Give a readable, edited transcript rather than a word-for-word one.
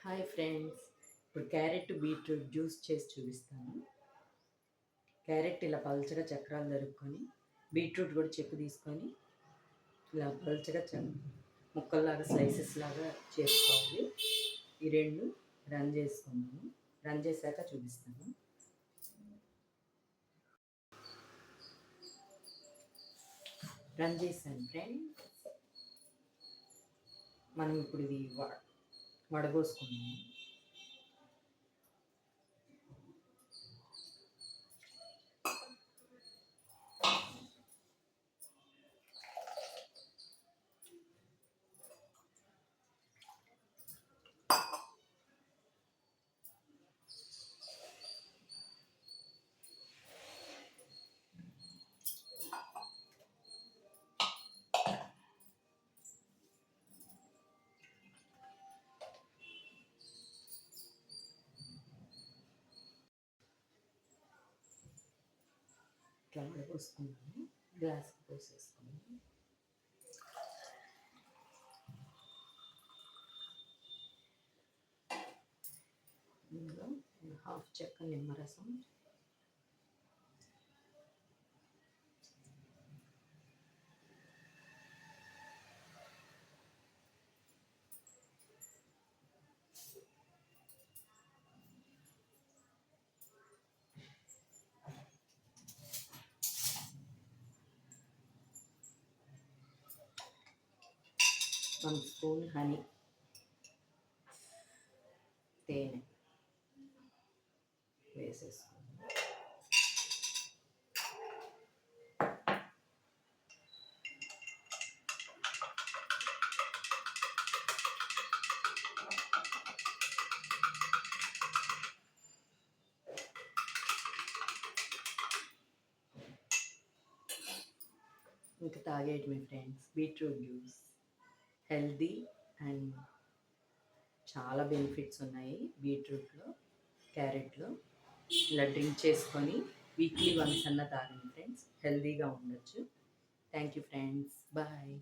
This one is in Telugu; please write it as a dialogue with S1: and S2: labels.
S1: హాయ్ ఫ్రెండ్స్, ఇప్పుడు క్యారెట్ బీట్రూట్ జ్యూస్ చేసి చూపిస్తాను. క్యారెట్ ఇలా పల్చగా చక్రాలు దరుక్కొని, బీట్రూట్ కూడా చెక్కు తీసుకొని ఇలా పల్చగా ముక్కల్లాగా స్లైసెస్ లాగా చేసుకోవాలి. ఈ రెండు రన్ చేసుకున్నాను. రన్ చేశాక చూపిస్తాను. రన్ చేశాను ఫ్రెండ్స్. మనం ఇప్పుడు ఇది వడబోసుకున్నాము. ఇట్లా వడబోసుకున్నాము. గ్లాస్ పోసేసుకున్నాము. ఇందులో హాఫ్ చెక్క నిమ్మరసం, వన్ స్పూన్ హనీ, తేనె వేసేసుకున్నాం. ఇంకా తాగేయటమే friends. Beetroot juice healthy and చాలా బెనిఫిట్స్ ఉన్నాయి బీట్రూట్లో, క్యారెట్లో. ఇలా డ్రింక్ చేసుకొని వీక్లీ వన్స్ అన్న తాగండి ఫ్రెండ్స్. హెల్దీగా ఉండొచ్చు. Thank you friends. బాయ్.